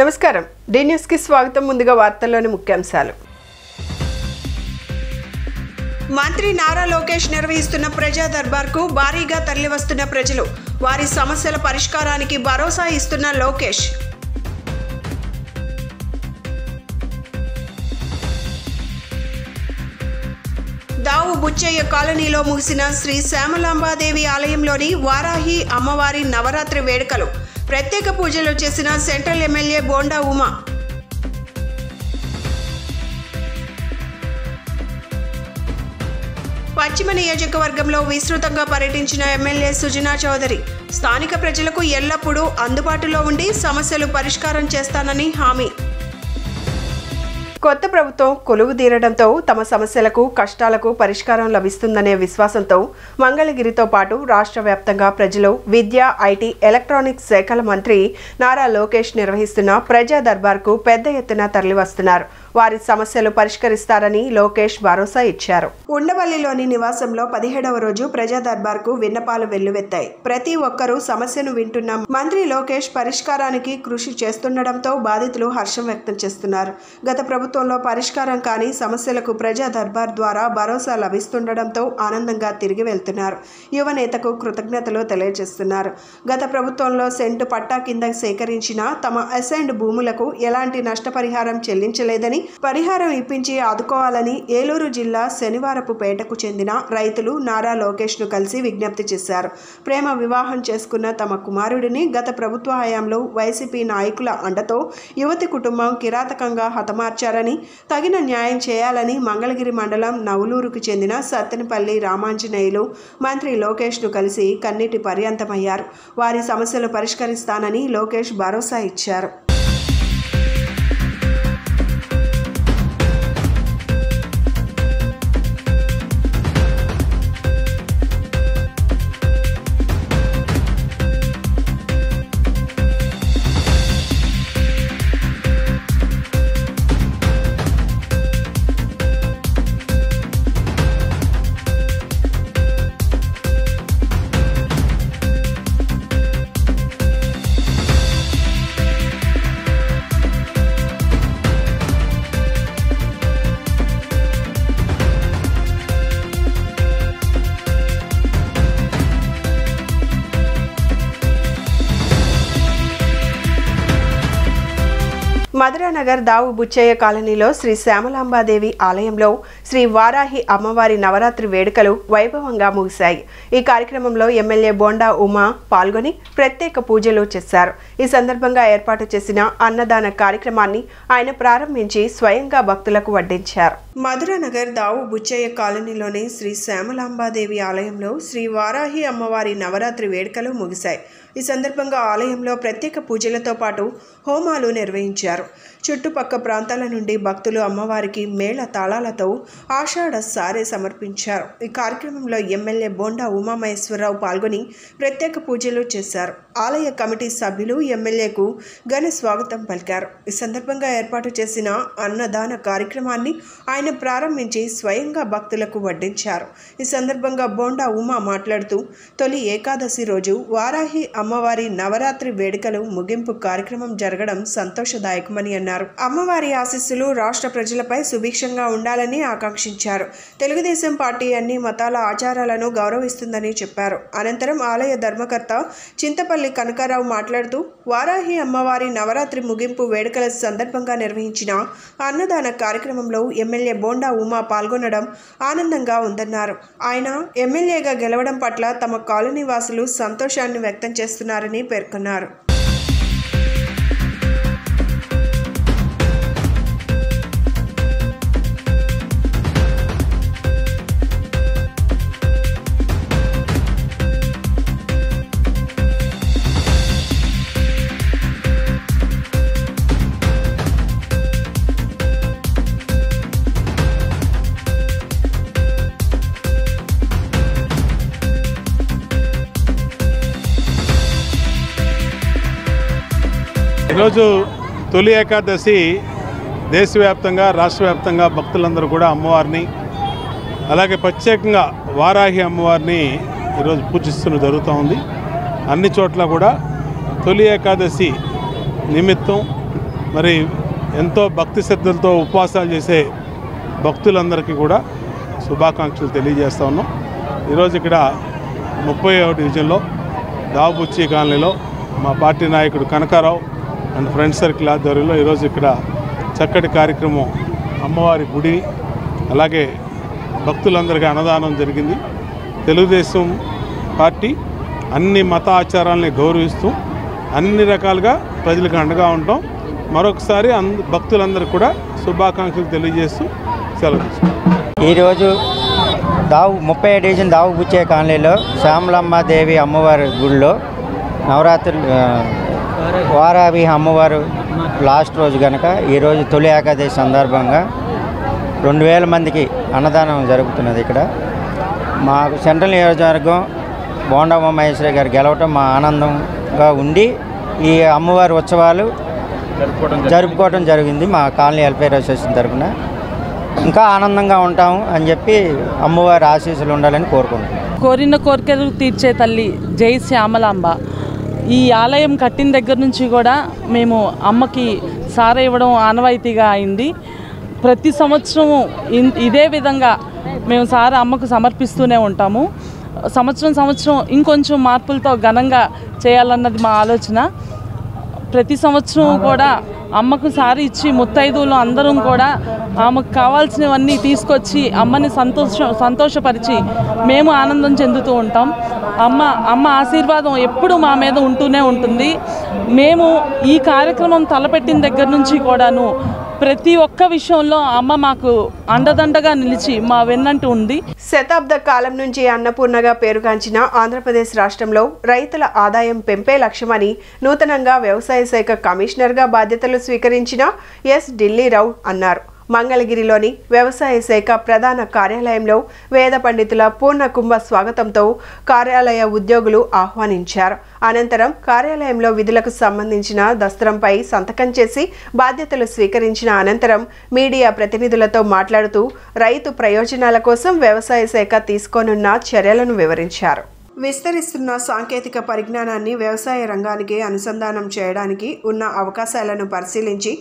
నమస్కారం D news కి స్వాగతం ముందుగా వార్తల్లోని ముఖ్యాంశాలు మంత్రి నారా లోకేష్ నిర్వహిస్తున్న ప్రజా దర్బార్కు భారీగా తరలివస్తున్న ప్రజలు వారి సమస్యల పరిష్కారానికి భరోసా ఇస్తున్న లోకేష్ దావు బుచ్చయ్య కాలనీలో ముగిసిన శ్రీ శ్యామలాంబాదేవి ఆలయంలోని వారాహి అమ్మవారి నవరాత్రి వేడుకలు ప్రత్యేక పూజలు చేసిన సెంట్రల్ ఎమ్మెల్యే బోండా ఉమా పశ్చిమ నియోజకవర్గంలో విస్తృతంగా పర్యటించిన ఎమ్మెల్యే సుజనా చౌదరి స్థానిక ప్రజలకు ఎల్లప్పుడూ అందుబాటులో ఉండి సమస్యలు పరిష్కారం చేస్తానని హామీ కొత్త ప్రభుత్వం కొలువు తీరడంతో తమ సమస్యలకు కష్టాలకు పరిష్కారం లభిస్తుందనే విశ్వాసంతో మంగళగిరితో పాటు రాష్ట్ర వ్యాప్తంగా ప్రజలు విద్య ఐటీ ఎలక్ట్రానిక్స్ శాఖల మంత్రి నారా లోకేష్ నిర్వహిస్తున్న ప్రజా దర్బార్కు పెద్ద ఎత్తున తరలివస్తున్నారు వారి సమస్యలు పరిష్కరిస్తారని లోకేష్ భరోసా ఇచ్చారు ఉండవల్లిలోని నివాసంలో 17వ రోజు ప్రజా దర్బార్కు విన్నపాలు వెల్లువెత్తాయి ప్రతి ఒక్కరూ సమస్యను వింటున్న మంత్రి లోకేష్ పరిష్కారానికి కృషి చేస్తుండటంతో బాధితులు హర్షం వ్యక్తం చేస్తున్నారు గత ప్రభుత్వంలో పరిష్కారం కాని సమస్యలకు ప్రజా దర్బార్ ద్వారా భరోసా లభిస్తుండటంతో ఆనందంగా తిరిగి వెళ్తున్నారు యువ నేతకు కృతజ్ఞతలు తెలియజేస్తున్నారు గత ప్రభుత్వంలో సెంటు పట్టా కింద సేకరించిన తమ అసైన్డ్ భూములకు ఎలాంటి నష్టపరిహారం చెల్లించలేదని పరిహారం ఇప్పించి ఆదుకోవాలని ఏలూరు జిల్లా శనివారపుపేటకు చెందిన రైతులు నారా లోకేష్ ను కలిసి విజ్ఞప్తి చేశారు ప్రేమ వివాహం చేసుకున్న తమ కుమారుడిని గత ప్రభుత్వ హయాంలో వైసీపీ నాయకుల అండతో యువతి కుటుంబం కిరాతకంగా హతమార్చారని తగిన న్యాయం చేయాలని మంగళగిరి మండలం నవలూరుకు చెందిన సత్తెనపల్లి రామాంజనేయులు మంత్రి లోకేష్ ను కలిసి కన్నీటి పర్యంతమయ్యారు వారి సమస్యలు పరిష్కరిస్తానని లోకేష్ భరోసా ఇచ్చారు మధురానగర్ దావు బుచ్చయ్య కాలనీలో శ్రీ శ్యామలాంబాదేవి ఆలయంలో శ్రీ వారాహి అమ్మవారి నవరాత్రి వేడుకలు వైభవంగా ముగిశాయి ఈ కార్యక్రమంలో ఎమ్మెల్యే బోండా ఉమా పాల్గొని ప్రత్యేక పూజలు చేశారు ఈ సందర్భంగా ఏర్పాటు చేసిన అన్నదాన కార్యక్రమాన్ని ఆయన ప్రారంభించి స్వయంగా భక్తులకు వడ్డించారు మధురానగర్ దావు బుచ్చయ్య కాలనీలోని శ్రీ శ్యామలాంబాదేవి ఆలయంలో శ్రీ వారాహి అమ్మవారి నవరాత్రి వేడుకలు ముగిశాయి ఈ సందర్భంగా ఆలయంలో ప్రత్యేక పూజలతో పాటు హోమాలు నిర్వహించారు చుట్టుపక్క ప్రాంతాల నుండి భక్తులు అమ్మవారికి మేళ తాళాలతో ఆషాఢ సారే సమర్పించారు ఈ కార్యక్రమంలో ఎమ్మెల్యే బోండా ఉమామహేశ్వరరావు పాల్గొని ప్రత్యేక పూజలు చేశారు ఆలయ కమిటీ సభ్యులు ఎమ్మెల్యేకు ఘన స్వాగతం పలికారు ఈ సందర్భంగా ఏర్పాటు చేసిన అన్నదాన కార్యక్రమాన్ని ఆయన ప్రారంభించి స్వయంగా భక్తులకు వడ్డించారు ఈ సందర్భంగా బోండా ఉమా మాట్లాడుతూ తొలి ఏకాదశి రోజు వారాహి అమ్మవారి నవరాత్రి వేడుకలు ముగింపు కార్యక్రమం జరగడం సంతోషదాయకమని అన్నారు అమ్మవారి ఆశీస్సులు రాష్ట్ర ప్రజలపై సుభిక్షంగా ఉండాలని ఆకాంక్షించారు తెలుగుదేశం పార్టీ అన్ని మతాల ఆచారాలను గౌరవిస్తుందని చెప్పారు అనంతరం ఆలయ ధర్మకర్త చింతపల్లి కనకారావు మాట్లాడుతూ వారాహి అమ్మవారి నవరాత్రి ముగింపు వేడుకల సందర్భంగా నిర్వహించిన అన్నదాన కార్యక్రమంలో ఎమ్మెల్యే బోండా ఉమా పాల్గొనడం ఆనందంగా ఉందన్నారు ఆయన ఎమ్మెల్యేగా గెలవడం పట్ల తమ కాలనీ వాసులు సంతోషాన్ని వ్యక్తం చేస్తున్నారని పేర్కొన్నారు ఈరోజు తొలి ఏకాదశి దేశవ్యాప్తంగా రాష్ట్రవ్యాప్తంగా భక్తులందరూ కూడా అమ్మవారిని అలాగే ప్రత్యేకంగా వారాహి అమ్మవారిని ఈరోజు పూజిస్తున్న జరుగుతూ ఉంది. అన్ని చోట్ల కూడా తొలి ఏకాదశి నిమిత్తం మరి ఎంతో భక్తి శ్రద్ధలతో ఉపవాసాలు చేసే భక్తులందరికీ కూడా శుభాకాంక్షలు తెలియజేస్తా ఉన్నాం. ఈరోజు ఇక్కడ 30వ డివిజన్లో దావుబుచ్చి కాలనీలో మా పార్టీ నాయకుడు కనకారావు అండ్ ఫ్రెండ్ సర్కిల్ ఆధ్వర్యంలో ఈరోజు ఇక్కడ చక్కటి కార్యక్రమం, అమ్మవారి గుడి, అలాగే భక్తులందరికీ అన్నదానం జరిగింది. తెలుగుదేశం పార్టీ అన్ని మత ఆచారాలని గౌరవిస్తూ అన్ని రకాలుగా ప్రజలకు అండగా ఉంటాం. మరొకసారి భక్తులందరికీ కూడా శుభాకాంక్షలు తెలియజేస్తూ సెలవు తీసుకుంటాం. ఈరోజు 30వ డివిజన్ దావుబుచ్చే కాలనీలో శ్యామలమ్మాదేవి అమ్మవారి గుడిలో నవరాత్రులు వారాహి అమ్మవారు లాస్ట్ రోజు కనుక ఈరోజు తొలి ఏకాదశి సందర్భంగా 2000 మందికి అన్నదానం జరుగుతున్నది. ఇక్కడ మాకు సెంట్రల్ నియోజకవర్గం బోండా ఉమామహేశ్వరి గారు గెలవటం మా ఆనందంగా ఉండి ఈ అమ్మవారి ఉత్సవాలు జరుపుకోవడం జరిగింది. మా కాలనీ వెల్ఫేర్ అసోసియేషన్ తరఫున ఇంకా ఆనందంగా ఉంటాము అని చెప్పి అమ్మవారి ఆశీస్సులు ఉండాలని కోరుకుంటున్నాం. కోరిన కోరికలు తీర్చే తల్లి జై శ్యామలాంబ. ఈ ఆలయం కట్టిన దగ్గర నుంచి కూడా మేము అమ్మకి సార ఇవ్వడం ఆనవాయితీగా అయింది. ప్రతి సంవత్సరము ఇదే విధంగా మేము సార అమ్మకు సమర్పిస్తూనే ఉంటాము. సంవత్సరం ఇంకొంచెం మార్పులతో ఘనంగా చేయాలన్నది మా ఆలోచన. ప్రతి సంవత్సరం కూడా అమ్మకు సారి ఇచ్చి ముత్తైదువులు అందరం కూడా ఆమెకు కావాల్సినవన్నీ తీసుకొచ్చి అమ్మని సంతోషపరిచి మేము ఆనందం చెందుతూ ఉంటాం. అమ్మ ఆశీర్వాదం ఎప్పుడు మా మీద ఉంటూనే ఉంటుంది. మేము ఈ కార్యక్రమం తలపెట్టిన దగ్గర నుంచి కూడాను ప్రతి ఒక్క విషయంలో అమ్మ మాకు అండదండగా నిలిచి మా వెన్నంటూ ఉంది. శతాబ్ద కాలం నుంచి అన్నపూర్ణగా పేరుగాంచిన ఆంధ్రప్రదేశ్ రాష్ట్రంలో రైతుల ఆదాయం పెంపే లక్ష్యమని నూతనంగా వ్యవసాయ శాఖ కమిషనర్గా బాధ్యతలు స్వీకరించిన ఎస్ ఢిల్లీరావు అన్నారు. మంగళగిరిలోని వ్యవసాయ శాఖ ప్రధాన కార్యాలయంలో వేద పండితుల పూర్ణ కుంభ స్వాగతంతో కార్యాలయ ఉద్యోగులు ఆహ్వానించారు. అనంతరం కార్యాలయంలో విధులకు సంబంధించిన దస్త్రంపై సంతకం చేసి బాధ్యతలు స్వీకరించిన అనంతరం మీడియా ప్రతినిధులతో మాట్లాడుతూ రైతు ప్రయోజనాల కోసం వ్యవసాయ శాఖ తీసుకోనున్న చర్యలను వివరించారు. విస్తరిస్తున్న సాంకేతిక పరిజ్ఞానాన్ని వ్యవసాయ రంగానికి అనుసంధానం చేయడానికి ఉన్న అవకాశాలను పరిశీలించి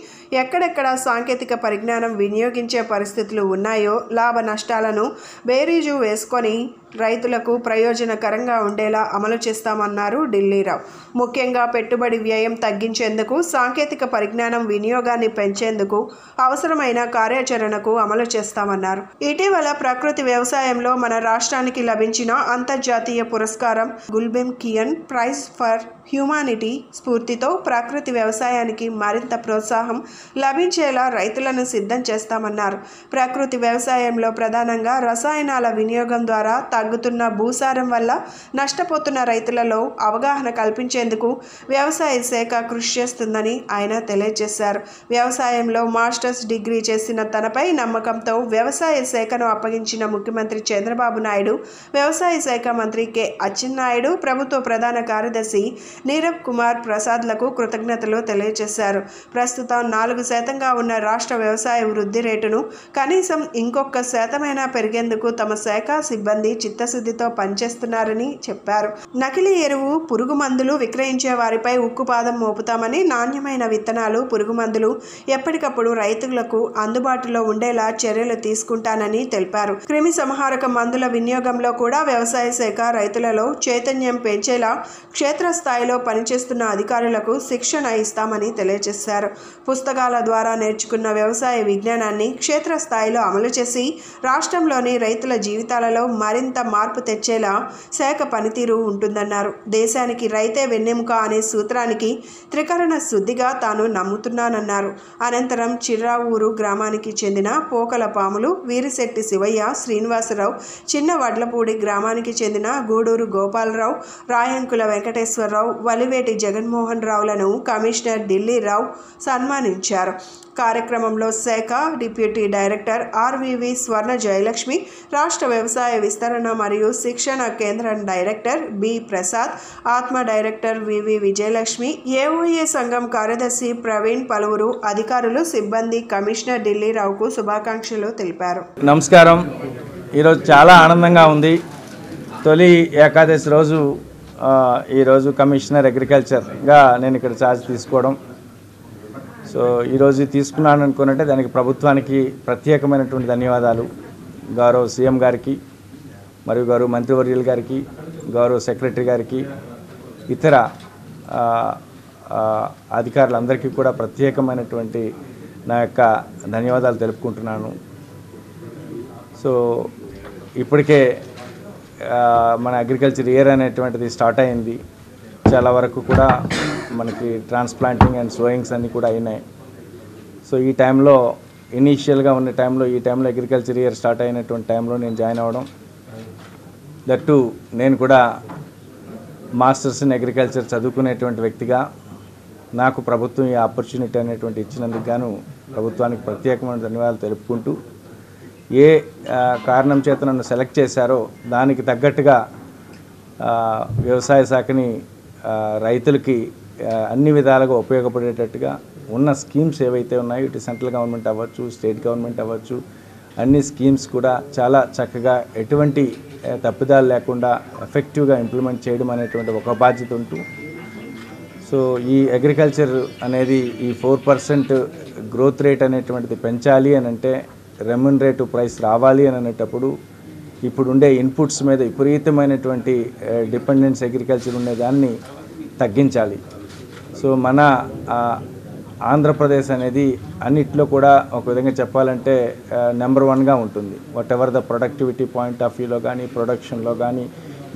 ఎక్కడెక్కడ సాంకేతిక పరిజ్ఞానం వినియోగించే పరిస్థితులు ఉన్నాయో లాభ నష్టాలను బేరీజు వేసుకొని రైతులకు ప్రయోజనకరంగా ఉండేలా అమలు చేస్తామన్నారు ఢిల్లీరావు. ముఖ్యంగా పెట్టుబడి వ్యయం తగ్గించేందుకు, సాంకేతిక పరిజ్ఞానం వినియోగాన్ని పెంచేందుకు అవసరమైన కార్యాచరణకు అమలు చేస్తామన్నారు. ఇటీవల ప్రకృతి వ్యవసాయంలో మన రాష్ట్రానికి లభించిన అంతర్జాతీయ పురస్కారం గుల్బెమ్ కియన్ ప్రైజ్ ఫర్ హ్యూమానిటీ స్ఫూర్తితో ప్రకృతి వ్యవసాయానికి మరింత ప్రోత్సాహం లభించేలా రైతులను సిద్ధం చేస్తామన్నారు. ప్రకృతి వ్యవసాయంలో ప్రధానంగా రసాయనాల వినియోగం ద్వారా తగ్గుతున్న భూసారం వల్ల నష్టపోతున్న రైతులలో అవగాహన కల్పించేందుకు వ్యవసాయ శాఖ కృషి చేస్తుందని ఆయన తెలియజేశారు. వ్యవసాయంలో మాస్టర్స్ డిగ్రీ చేసిన తనపై నమ్మకంతో వ్యవసాయ శాఖను అప్పగించిన ముఖ్యమంత్రి చంద్రబాబు నాయుడు, వ్యవసాయ శాఖ మంత్రి కె అచ్చెన్నాయుడు, ప్రభుత్వ ప్రధాన కార్యదర్శి నీరబ్ కుమార్ ప్రసాద్లకు కృతజ్ఞతలు తెలియజేశారు. ప్రస్తుతం 4% ఉన్న రాష్ట్ర వ్యవసాయ వృద్ధి రేటును కనీసం ఇంకొక 1% పెరిగేందుకు తమ శాఖ సిబ్బంది చిత్తశుద్ధితో పనిచేస్తున్నారని చెప్పారు. నకిలీ ఎరువు, పురుగు మందులు విక్రయించే వారిపై ఉక్కుపాదం మోపుతామని, నాణ్యమైన విత్తనాలు, పురుగు మందులు ఎప్పటికప్పుడు రైతులకు అందుబాటులో ఉండేలా చర్యలు తీసుకుంటానని తెలిపారు. క్రిమి సంహారక మందుల వినియోగంలో కూడా వ్యవసాయ శాఖ రైతులలో చైతన్యం పెంచేలా క్షేత్రస్థాయిలో పనిచేస్తున్న అధికారులకు శిక్షణ ఇస్తామని తెలియజేశారు. పుస్తకాల ద్వారా నేర్చుకున్న వ్యవసాయ విజ్ఞానాన్ని క్షేత్రస్థాయిలో అమలు చేసి రాష్ట్రంలోని రైతుల జీవితాలలో మరింత మార్పు తెచ్చేలా శాఖ పనితీరు ఉంటుందన్నారు. దేశానికి రైతే వెన్నెముక అనే సూత్రానికి త్రికరణ శుద్ధిగా తాను నమ్ముతున్నానన్నారు. అనంతరం చిర్రావూరు గ్రామానికి చెందిన పోకల పాములు, వీరిశెట్టి శివయ్య, శ్రీనివాసరావు, చిన్న వడ్లపూడి గ్రామానికి చెందిన గూడూరు గోపాలరావు, రాయంకుల వెంకటేశ్వరరావు, వలివేటి జగన్మోహన్ రావులను కమిషనర్ ఢిల్లీరావు సన్మానించారు. కార్యక్రమంలో శాఖ డిప్యూటీ డైరెక్టర్ ఆర్వీవి స్వర్ణ జయలక్ష్మి, రాష్ట్ర వ్యవసాయ విస్తరణ మరియు శిక్షణ కేంద్రం డైరెక్టర్ బి ప్రసాద్, ఆత్మ డైరెక్టర్ వివి విజయలక్ష్మి, ఏఓఏ సంఘం కార్యదర్శి ప్రవీణ్, పలువురు అధికారులు, సిబ్బంది కమిషనర్ ఢిల్లీరావుకు శుభాకాంక్షలు తెలిపారు. నమస్కారం. ఈరోజు చాలా ఆనందంగా ఉంది. తొలి ఏకాదశి రోజు ఈరోజు కమిషనర్ అగ్రికల్చర్గా నేను ఇక్కడ ఛార్జ్ తీసుకోవడం. సో ఈరోజు తీసుకున్నాను అనుకున్నట్టే దానికి ప్రభుత్వానికి ప్రత్యేకమైనటువంటి ధన్యవాదాలు. గౌరవ సీఎం గారికి మరియు గౌరవ మంత్రివర్యులు గారికి, గౌరవ సెక్రటరీ గారికి, ఇతర అధికారులందరికీ కూడా ప్రత్యేకమైనటువంటి నా యొక్క ధన్యవాదాలు తెలుపుకుంటున్నాను. సో ఇప్పటికే మన అగ్రికల్చర్ ఇయర్ అనేటువంటిది స్టార్ట్ అయింది. చాలా వరకు కూడా మనకి ట్రాన్స్ప్లాంటింగ్ అండ్ సోయింగ్స్ అన్నీ కూడా అయినాయి. సో ఈ టైంలో ఇనీషియల్గా ఉన్న టైంలో ఈ టైంలో అగ్రికల్చర్ ఇయర్ స్టార్ట్ అయినటువంటి టైంలో నేను జాయిన్ అవ్వడం, దట్టు నేను కూడా మాస్టర్స్ ఇన్ అగ్రికల్చర్ చదువుకునేటువంటి వ్యక్తిగా నాకు ప్రభుత్వం ఈ ఆపర్చునిటీ అనేటువంటి ఇచ్చినందుకు గాను ప్రభుత్వానికి ప్రత్యేకమైన ధన్యవాదాలు తెలుపుకుంటూ, ఏ కారణం చేత నన్ను సెలెక్ట్ చేశారో దానికి తగ్గట్టుగా వ్యవసాయ శాఖని రైతులకి అన్ని విధాలుగా ఉపయోగపడేటట్టుగా ఉన్న స్కీమ్స్ ఏవైతే ఉన్నాయో, ఇటు సెంట్రల్ గవర్నమెంట్ అవ్వచ్చు, స్టేట్ గవర్నమెంట్ అవ్వచ్చు, అన్ని స్కీమ్స్ కూడా చాలా చక్కగా ఎటువంటి తప్పిదాలు లేకుండా ఎఫెక్టివ్గా ఇంప్లిమెంట్ చేయడం అనేటువంటి ఒక బాధ్యత ఉంటూ, సో ఈ అగ్రికల్చర్ అనేది ఈ 4% గ్రోత్ రేట్ అనేటువంటిది పెంచాలి అని అంటే, రెమ్యునరేటివ్ ప్రైస్ రావాలి అని అనేటప్పుడు ఇప్పుడుండే ఇన్పుట్స్ మీద విపరీతమైనటువంటి డిపెండెన్స్ అగ్రికల్చర్ ఉండేదాన్ని తగ్గించాలి. సో మన ఆంధ్రప్రదేశ్ అనేది అన్నిట్లో కూడా ఒక విధంగా చెప్పాలంటే నెంబర్ 1గా ఉంటుంది. What ever the productivity point of వ్యూలో కానీ, ప్రొడక్షన్లో కానీ,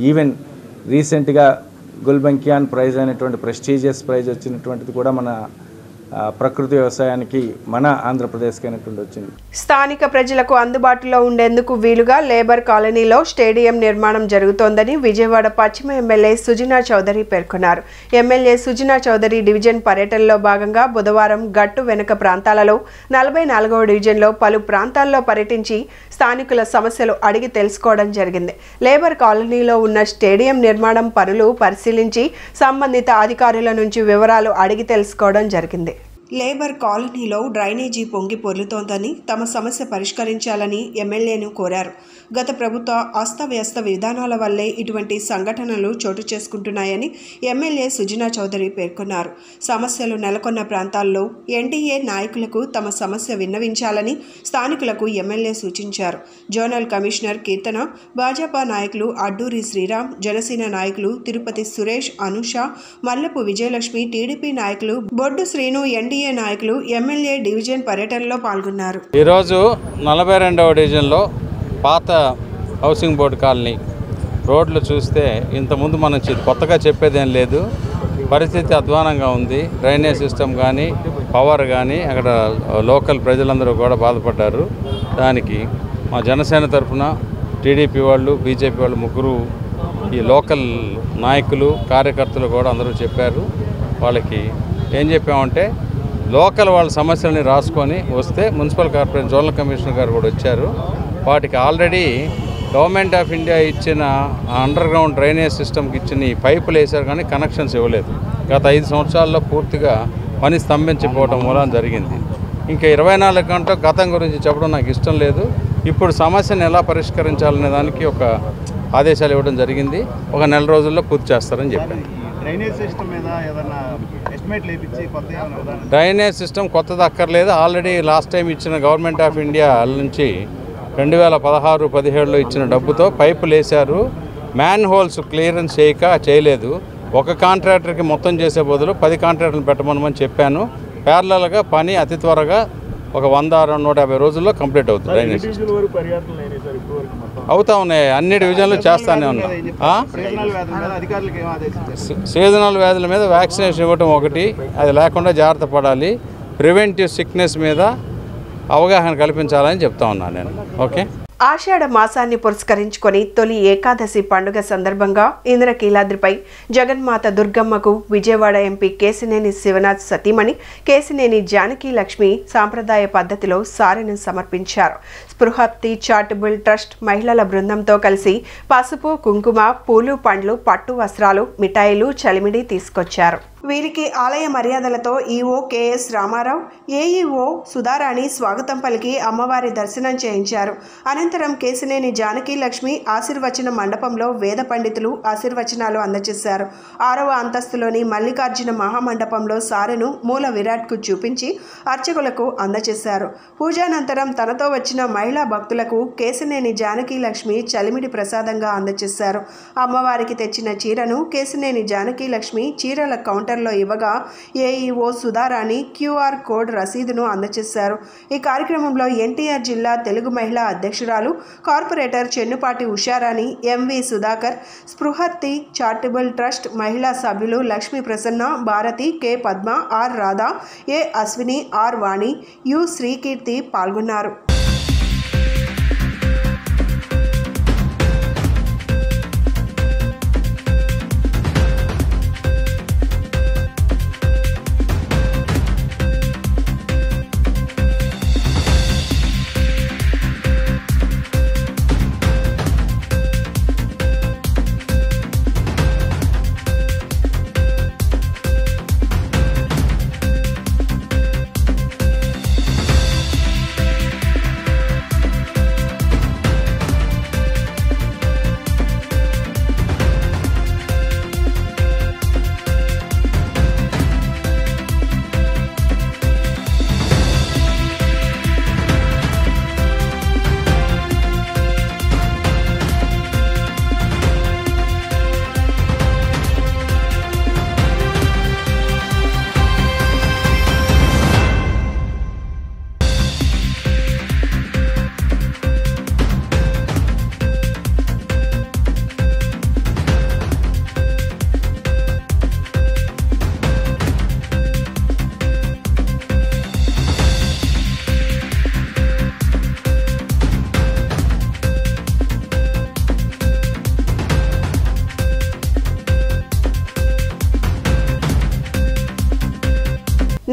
ఈవెన్ రీసెంట్గా గుల్బెంకియాన్ ప్రైజ్ అనేటువంటి ప్రెస్టీజియస్ ప్రైజ్ వచ్చినటువంటిది కూడా మన ప్రకృతి వ్యవసాయానికి మన ఆంధ్రప్రదేశ్కి అనేటువంటి వచ్చింది. స్థానిక ప్రజలకు అందుబాటులో ఉండేందుకు వీలుగా లేబర్ కాలనీలో స్టేడియం నిర్మాణం జరుగుతోందని విజయవాడ పశ్చిమ ఎమ్మెల్యే సుజనా చౌదరి పేర్కొన్నారు. ఎమ్మెల్యే సుజనా చౌదరి డివిజన్ పర్యటనలో భాగంగా బుధవారం గట్టు వెనుక ప్రాంతాలలో 44వ డివిజన్లో పలు ప్రాంతాల్లో పర్యటించి స్థానికుల సమస్యలు అడిగి తెలుసుకోవడం జరిగింది. లేబర్ కాలనీలో ఉన్న స్టేడియం నిర్మాణం పనులు పరిశీలించి సంబంధిత అధికారుల నుంచి వివరాలు అడిగి తెలుసుకోవడం జరిగింది. లేబర్ కాలనీలో డ్రైనేజీ పొంగి పొర్లుతోందని, తమ సమస్య పరిష్కరించాలని ఎమ్మెల్యేను కోరారు. గత ప్రభుత్వ అస్తవ్యస్త విధానాల వల్లే ఇటువంటి సంఘటనలు చోటు చేసుకుంటున్నాయని ఎమ్మెల్యే సుజనా చౌదరి పేర్కొన్నారు. సమస్యలు నెలకొన్న ప్రాంతాల్లో ఎన్డీఏ నాయకులకు తమ సమస్య విన్నవించాలని స్థానికులకు ఎమ్మెల్యే సూచించారు. జోనల్ కమిషనర్ కీర్తన, భాజపా నాయకులు అడ్డూరి శ్రీరామ్, జనసేన నాయకులు తిరుపతి సురేష్, అనుష, మల్లపు విజయలక్ష్మి, టీడీపీ నాయకులు బొడ్డు శ్రీను, ఎన్డీఏ నాయకులు ఎమ్మెల్యే డివిజన్ పర్యటనలో పాల్గొన్నారు. ఈరోజు 42వ డివిజన్లో పాత హౌసింగ్ బోర్డు కాలనీ రోడ్లు చూస్తే ఇంతకుముందు మనం కొత్తగా చెప్పేదేం లేదు. పరిస్థితి అధ్వానంగా ఉంది. డ్రైనేజ్ సిస్టమ్ కానీ, పవర్ కానీ, అక్కడ లోకల్ ప్రజలందరూ కూడా బాధపడ్డారు. దానికి మా జనసేన తరఫున టీడీపీ వాళ్ళు, బీజేపీ వాళ్ళు ముగ్గురు ఈ లోకల్ నాయకులు, కార్యకర్తలు కూడా అందరూ చెప్పారు. వాళ్ళకి ఏం చెప్పామంటే, లోకల్ వాళ్ళ సమస్యలని రాసుకొని వస్తే మున్సిపల్ కార్పొరేషన్ జోనల్ కమిషనర్ గారు కూడా వచ్చారు. వాటికి ఆల్రెడీ గవర్నమెంట్ ఆఫ్ ఇండియా ఇచ్చిన అండర్ గ్రౌండ్ డ్రైనేజ్ సిస్టమ్కి ఇచ్చిన ఈ పైపులు వేశారు కానీ కనెక్షన్స్ ఇవ్వలేదు. గత 5 సంవత్సరాల్లో పూర్తిగా పని స్తంభించిపోవడం మూలం జరిగింది. ఇంకా 24 గంటల గతం గురించి చెప్పడం నాకు ఇష్టం లేదు. ఇప్పుడు సమస్యను ఎలా పరిష్కరించాలనే దానికి ఒక ఆదేశాలు ఇవ్వడం జరిగింది. ఒక నెల రోజుల్లో పూర్తి చేస్తారని చెప్పాను. డ్రైనేజ్ సిస్టమ్ కొత్తది అక్కర్లేదు. ఆల్రెడీ లాస్ట్ టైం ఇచ్చిన గవర్నమెంట్ ఆఫ్ ఇండియా నుంచి 2016-17లో ఇచ్చిన డబ్బుతో పైపులు వేశారు. మ్యాన్ హోల్స్ క్లియరెన్స్ చేయలేదు. ఒక కాంట్రాక్టర్కి మొత్తం చేసే బదులు 10 కాంట్రాక్టర్లు పెట్టమని చెప్పాను. ప్యారలల్గా పని అతి త్వరగా ఒక 100-150 రోజుల్లో కంప్లీట్ అవుతుంది. డ్రైనేజ్ అవుతా ఉన్నాయి. అన్ని డివిజన్లు చేస్తానే ఉన్నాం. సీజనల్ వ్యాధుల మీద వ్యాక్సినేషన్ ఇవ్వటం ఒకటి, అది లేకుండా జాగ్రత్త పడాలి. ప్రివెంటివ్ సిక్నెస్ మీద అవగాహన కల్పించాలని చెప్తా ఉన్నాను నేను. ఓకే. ఆషాఢ మాసాన్ని పురస్కరించుకొని తొలి ఏకాదశి పండుగ సందర్భంగా ఇంద్రకీలాద్రిపై జగన్మాత దుర్గమ్మకు విజయవాడ ఎంపీ కేశినేని శివనాథ్ సతీమణి కేశినేని జానకి లక్ష్మి సాంప్రదాయ పద్ధతిలో సారెను సమర్పించారు. స్పృహప్తి చారిటబుల్ ట్రస్ట్ మహిళల బృందంతో కలిసి పసుపు, కుంకుమ, పూలు, పండ్లు, పట్టు వస్త్రాలు, మిఠాయిలు, చలిమిడి తీసుకొచ్చారు. వీరికి ఆలయ మర్యాదలతో EO KS Ramarao, AEO Sudharani స్వాగతం పలికి అమ్మవారి దర్శనం చేయించారు. అనంతరం కేశినేని జానకి లక్ష్మి ఆశీర్వచన మండపంలో వేద పండితులు ఆశీర్వచనాలు అందజేశారు. 6వ అంతస్తులోని మల్లికార్జున మహామండపంలో సారెను మూల విరాట్కు చూపించి అర్చకులకు అందజేశారు. పూజానంతరం తనతో వచ్చిన మహిళా భక్తులకు కేశినేని జానకి లక్ష్మి చలిమిడి ప్రసాదంగా అందజేశారు. అమ్మవారికి తెచ్చిన చీరను కేశినేని జానకి లక్ష్మి చీరల కౌంటర్లో ఇవ్వగా ఏఈఓ సుధారాణి క్యూఆర్ కోడ్ రసీదును అందజేశారు. ఈ కార్యక్రమంలో ఎన్టీఆర్ జిల్లా తెలుగు మహిళా అధ్యక్షురాలు corporator Chennupati Usharani, MV Sudhakar, Spruharthi charitable trust మహిళా సభ్యులు Lakshmi Prasanna, Bharathi, K Padma, R Radha, A Ashwini, R Vani, U Srikeerthi పాల్గొన్నారు.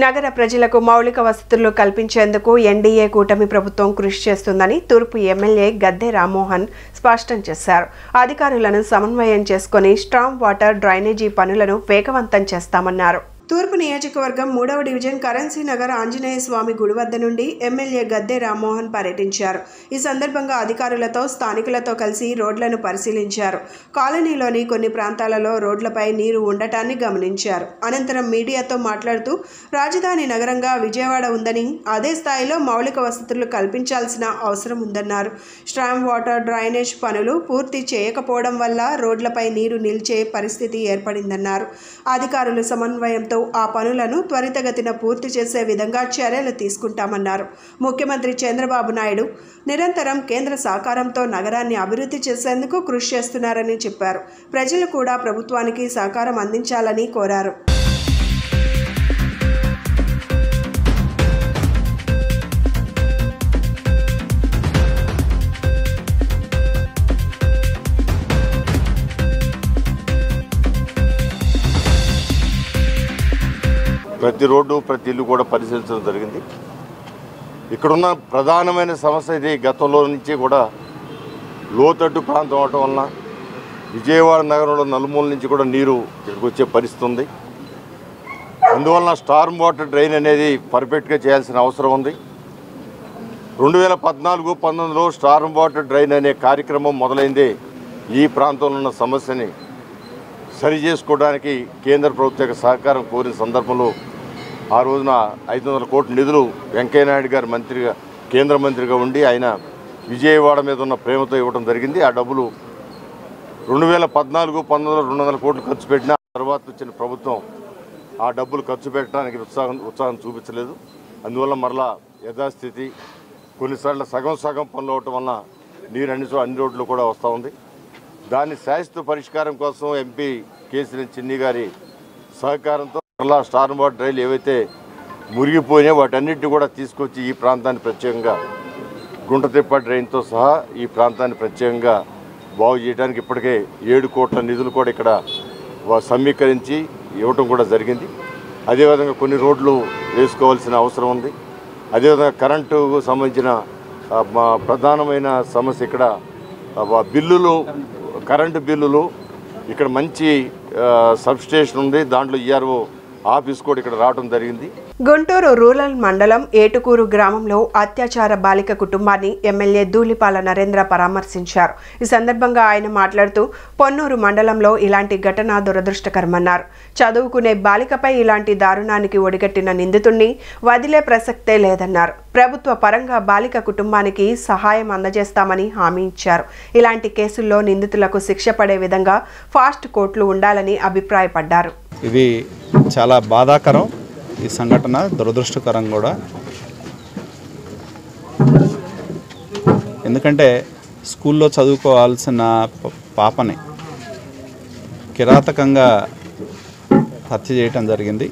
నగర ప్రజలకు మౌలిక వసతులు కల్పించేందుకు ఎన్డీఏ కూటమి ప్రభుత్వం కృషి చేస్తుందని తూర్పు ఎమ్మెల్యే గద్దె రామ్మోహన్ స్పష్టం చేశారు. అధికారులను సమన్వయం చేసుకుని స్ట్రాంగ్ వాటర్ డ్రైనేజీ పనులను వేగవంతం చేస్తామన్నారు. తూర్పు నియోజకవర్గం 3వ డివిజన్ కరెన్సీ నగర్ ఆంజనేయ స్వామి గుడి వద్ద నుండి ఎమ్మెల్యే గద్దె రామ్మోహన్ పర్యటించారు. ఈ సందర్భంగా అధికారులతో స్థానికులతో కలిసి రోడ్లను పరిశీలించారు. కాలనీలోని కొన్ని ప్రాంతాలలో రోడ్లపై నీరు ఉండటాన్ని గమనించారు. అనంతరం మీడియాతో మాట్లాడుతూ రాజధాని నగరంగా విజయవాడ ఉందని, అదే స్థాయిలో మౌలిక వసతులు కల్పించాల్సిన అవసరం ఉందన్నారు. స్ట్రాంగ్ వాటర్ డ్రైనేజ్ పనులు పూర్తి చేయకపోవడం వల్ల రోడ్లపై నీరు నిలిచే పరిస్థితి ఏర్పడిందన్నారు. అధికారుల సమన్వయంతో ఆ పనులను త్వరితగతిన పూర్తి చేసే విధంగా చర్యలు తీసుకుంటామన్నారు. ముఖ్యమంత్రి చంద్రబాబు నాయుడు నిరంతరం కేంద్ర సహకారంతో నగరాన్ని అభివృద్ధి చేసేందుకు కృషి చేస్తున్నారని చెప్పారు. ప్రజలు కూడా ప్రభుత్వానికి సహకారం అందించాలని కోరారు. ప్రతి రోడ్డు ప్రతి ఇల్లు కూడా పరిశీలించడం జరిగింది. ఇక్కడున్న ప్రధానమైన సమస్య ఇది. గతంలో నుంచి కూడా లోతట్టు ప్రాంతం అవటం వలన విజయవాడ నగరంలో నలుమూల నుంచి కూడా నీరు ఇక్కడికి వచ్చే పరిస్థితి ఉంది. అందువలన స్టార్మ్ వాటర్ డ్రైన్ అనేది పర్ఫెక్ట్గా చేయాల్సిన అవసరం ఉంది. 2014-19లో స్టార్మ్ వాటర్ డ్రైన్ అనే కార్యక్రమం మొదలైందే ఈ ప్రాంతంలో ఉన్న సమస్యని సరి చేసుకోవడానికి కేంద్ర ప్రభుత్వ సహకారం కోరిన సందర్భంలో ఆ రోజున 500 కోట్ల నిధులు వెంకయ్యనాయుడు గారు మంత్రిగా కేంద్ర మంత్రిగా ఉండి ఆయన విజయవాడ మీద ఉన్న ప్రేమతో ఇవ్వడం జరిగింది. ఆ డబ్బులు 2014-19లో 200 కోట్లు ఖర్చు పెట్టిన తర్వాత వచ్చిన ప్రభుత్వం ఆ డబ్బులు ఖర్చు పెట్టడానికి ఉత్సాహం చూపించలేదు. అందువల్ల మరలా యథాస్థితి కొన్నిసార్లు సగం పనులు అవటం వల్ల నీరు అన్ని రోడ్లు కూడా వస్తూ ఉంది. దాన్ని శాశ్వత పరిష్కారం కోసం ఎంపీ కేసీఆర్ చిన్ని గారి సహకారంతో మరలా స్టార్మ్ వాటర్ డ్రైన్లు ఏవైతే మురిగిపోయినాయో వాటన్నిటిని కూడా తీసుకొచ్చి ఈ ప్రాంతాన్ని ప్రత్యేకంగా గుంటతిప్ప డ్రైన్తో సహా ఈ ప్రాంతాన్ని ప్రత్యేకంగా బాగు చేయడానికి ఇప్పటికే 7 కోట్ల నిధులు కూడా ఇక్కడ సమీకరించి ఇవ్వటం కూడా జరిగింది. అదేవిధంగా కొన్ని రోడ్లు వేసుకోవాల్సిన అవసరం ఉంది. అదేవిధంగా కరెంటుకు సంబంధించిన ప్రధానమైన సమస్య ఇక్కడ బిల్లులు, కరెంటు బిల్లులు ఇక్కడ మంచి సబ్ స్టేషన్ ఉంది, దాంట్లో ఈఆర్ఓ ఆఫీస్ కూడా ఇక్కడ రావడం జరిగింది. గుంటూరు రూరల్ మండలం ఏటుకూరు గ్రామంలో అత్యాచార బాలిక కుటుంబాన్ని ఎమ్మెల్యే ధూళిపాల నరేంద్ర పరామర్శించారు. ఈ సందర్భంగా ఆయన మాట్లాడుతూ పొన్నూరు మండలంలో ఇలాంటి ఘటన దురదృష్టకరమన్నారు. చదువుకునే బాలికపై ఇలాంటి దారుణానికి ఒడిగట్టిన నిందితుడిని వదిలే ప్రసక్తే లేదన్నారు. ప్రభుత్వ పరంగా బాలిక కుటుంబానికి సహాయం అందజేస్తామని హామీ ఇచ్చారు. ఇలాంటి కేసుల్లో నిందితులకు శిక్ష పడే విధంగా ఫాస్ట్ కోర్టులు ఉండాలని అభిప్రాయపడ్డారు. ఇది చాలా బాధాకరం. ఈ సంఘటన దురదృష్టకరం కూడా. ఎందుకంటే స్కూల్లో చదువుకోవాల్సిన పాపని కిరాతకంగా హత్య చేయటం జరిగింది.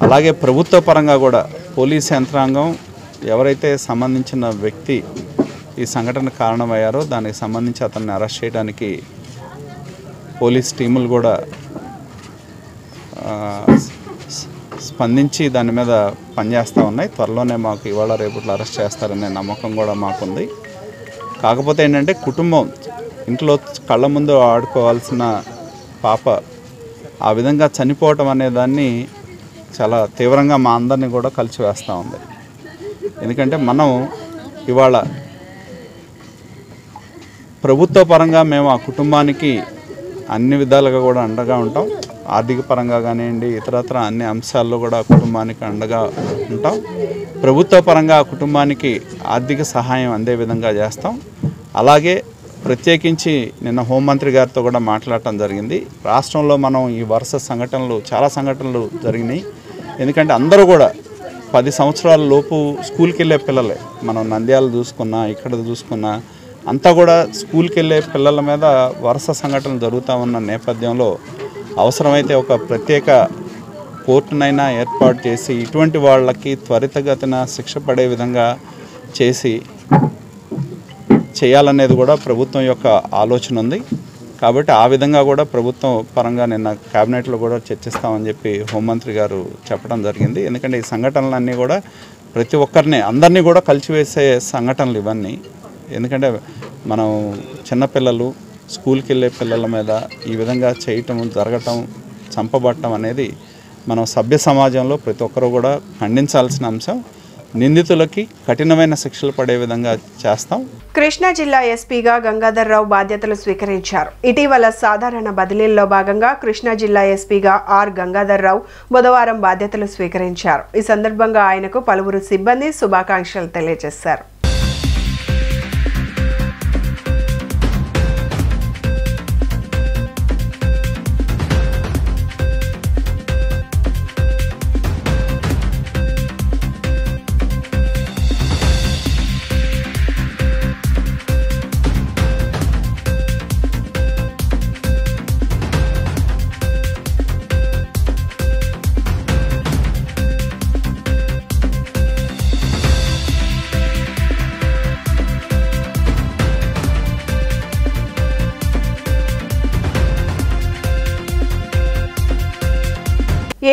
అలాగే ప్రభుత్వ పరంగా కూడా పోలీస్ యంత్రాంగం ఎవరైతే సంబంధించిన వ్యక్తి ఈ సంఘటన కారణమయ్యారో దానికి సంబంధించి అతన్ని అరెస్ట్ చేయడానికి పోలీస్ టీములు కూడా స్పందించి దాని మీద పనిచేస్తూ ఉన్నాయి. త్వరలోనే మాకు ఇవాళ రేపట్లో అరెస్ట్ చేస్తారనే నమ్మకం కూడా మాకుంది. కాకపోతే ఏంటంటే కుటుంబం ఇంట్లో కళ్ళ ముందు ఆడుకోవాల్సిన పాప ఆ విధంగా చనిపోవటం అనే దాన్ని చాలా తీవ్రంగా మా అందరినీ కూడా కలిసివేస్తూ ఉంది. ఎందుకంటే మనం ఇవాళ ప్రభుత్వ పరంగా మేము ఆ కుటుంబానికి అన్ని విధాలుగా కూడా అండగా ఉంటాం. ఆర్థిక పరంగా కానివ్వండి, ఇతరత్ర అన్ని అంశాల్లో కూడా కుటుంబానికి అండగా ఉంటాం. ప్రభుత్వ పరంగా కుటుంబానికి ఆర్థిక సహాయం అందే విధంగా చేస్తాం. అలాగే ప్రత్యేకించి నిన్న హోంమంత్రి గారితో కూడా మాట్లాడటం జరిగింది. రాష్ట్రంలో మనం ఈ వరుస సంఘటనలు చాలా సంఘటనలు జరిగినాయి. ఎందుకంటే అందరూ కూడా 10 సంవత్సరాల లోపు స్కూల్కి వెళ్ళే పిల్లలే. మనం నంద్యాల చూసుకున్నా, ఇక్కడ చూసుకున్నా అంతా కూడా స్కూల్కి వెళ్ళే పిల్లల మీద వరుస సంఘటనలు జరుగుతూ ఉన్న నేపథ్యంలో అవసరమైతే ఒక ప్రత్యేక కోర్టునైనా ఏర్పాటు చేసి ఇటువంటి వాళ్ళకి త్వరితగతిన శిక్ష పడే విధంగా చేయాలనేది కూడా ప్రభుత్వం యొక్క ఆలోచన ఉంది. కాబట్టి ఆ విధంగా కూడా ప్రభుత్వం పరంగా నిన్న కేబినెట్లో కూడా చర్చిస్తామని చెప్పి హోంమంత్రి గారు చెప్పడం జరిగింది. ఎందుకంటే ఈ సంఘటనలన్నీ కూడా ప్రతి ఒక్కరిని అందరినీ కూడా కలిసివేసే సంఘటనలు ఇవన్నీ. ఎందుకంటే మనం చిన్నపిల్లలు స్కూల్కి వెళ్ళే పిల్లల మీద ఈ విధంగా చేయటం, జరగటం, చంపబడటం అనేది మనం సభ్య సమాజంలో ప్రతి ఒక్కరూ కూడా ఖండించాల్సిన అంశం. నిందితులకి కఠినమైన శిక్షలు పడే విధంగా చేస్తాం. కృష్ణా జిల్లా ఎస్పీగా గంగాధర్రావు బాధ్యతలు స్వీకరించారు. ఇటీవల సాధారణ బదిలీల్లో భాగంగా కృష్ణా జిల్లా ఎస్పీగా ఆర్ గంగాధర్రావు బుధవారం బాధ్యతలు స్వీకరించారు. ఈ సందర్భంగా ఆయనకు పలువురు సిబ్బంది శుభాకాంక్షలు తెలియజేశారు.